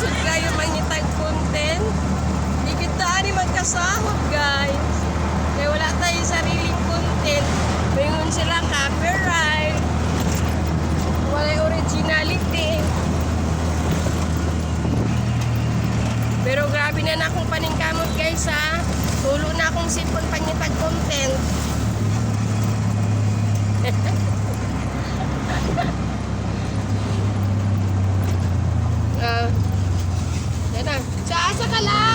lisod kayo mangitag content. Di kita ani magkasahod guys. Kaya wala tayo sariling content. Mayroon sila copyright. Wala originality. Pero grabe na akong paningkamot guys ha. Tulo na akong sipon pangitag content. Yan na. Sa asa ka lang?